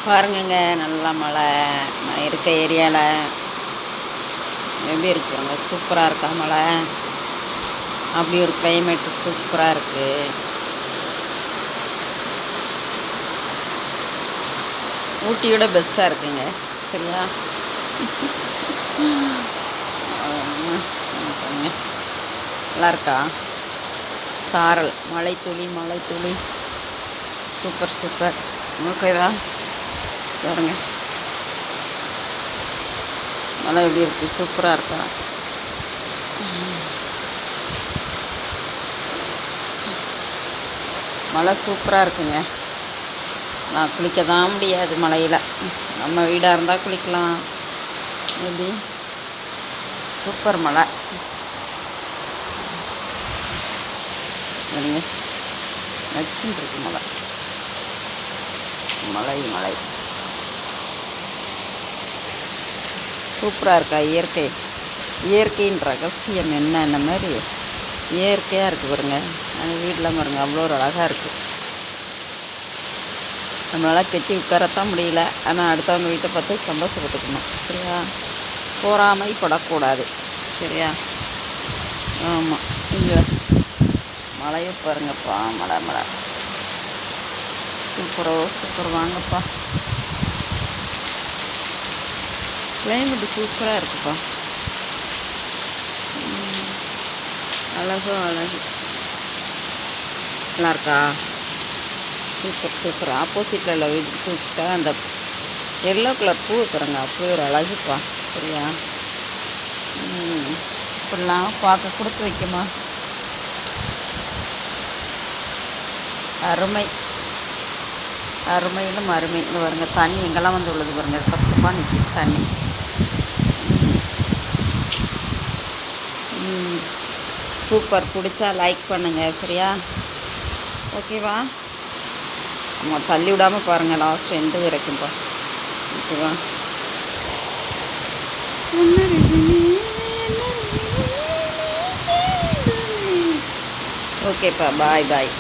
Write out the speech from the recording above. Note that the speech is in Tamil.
பாருங்கங்க, நல்லா மழை. நான் இருக்க ஏரியாவில் எப்படி இருக்குங்க, சூப்பராக இருக்கா மழை. அப்படி ஒரு கிளைமேட்டு சூப்பராக இருக்குது. ஊட்டியோட பெஸ்ட்டாக இருக்குங்க. சரியா? நல்லா இருக்கா? சாரல், மழை துளி மழை துளி, சூப்பர் சூப்பர். ஓகேவா? பாருங்க மழை எப்படி இருக்குது, சூப்பராக இருக்கா? மழை சூப்பராக இருக்குங்க. நான் குளிக்க தான் முடியாது மழையில். நம்ம வீடாக இருந்தால் குளிக்கலாம். எப்படி சூப்பர் மழை. சரிங்க, நச்சுன்னு இருக்கு மழை. மழை மழை சூப்பராக இருக்கா? இயற்கையின் ரகசியம் என்ன மாதிரி இயற்கையாக இருக்குது பாருங்க. அந்த வீட்டில் பாருங்க, அவ்வளோ ஒரு அழகாக இருக்குது. நம்மளால் கெட்டி உட்காரத்தான் முடியல. ஆனால் அடுத்தவங்க வீட்டை பார்த்து சந்தோஷப்பட்டுக்கணும். சரியா? போராமை படக்கூடாது. சரியா? ஆமாம். இங்கே மழையை பாருங்கப்பா, மழை மழை சூப்பர். வாங்கப்பா, கிளைமேட்டு சூப்பராக இருக்குப்பா. அழகு நல்லா இருக்கா? சூப்பர். ஆப்போசிட்டில் உள்ள வீட்டுக்கிட்ட அந்த எல்லோ கலர் பூ பாருங்க, அப்போ ஒரு அழகுப்பா. சரியா? இப்படிலாம் பார்க்க கொடுத்து வைக்குமா? அருமையிலும் அருமை. இங்கே பாருங்க, தண்ணி எங்கெல்லாம் வந்து உள்ளது பாருங்க, தப்புமா நிற்கிது தண்ணி. சூப்பர். பிடிச்சா லைக் பண்ணுங்கள். சரியா? ஓகேவா? ஆமாம், தள்ளி விடாமல் பாருங்கள், லாஸ்ட் எந்த வரைக்கும்ப்பா. ஓகேவா? ஓகேப்பா, பாய்.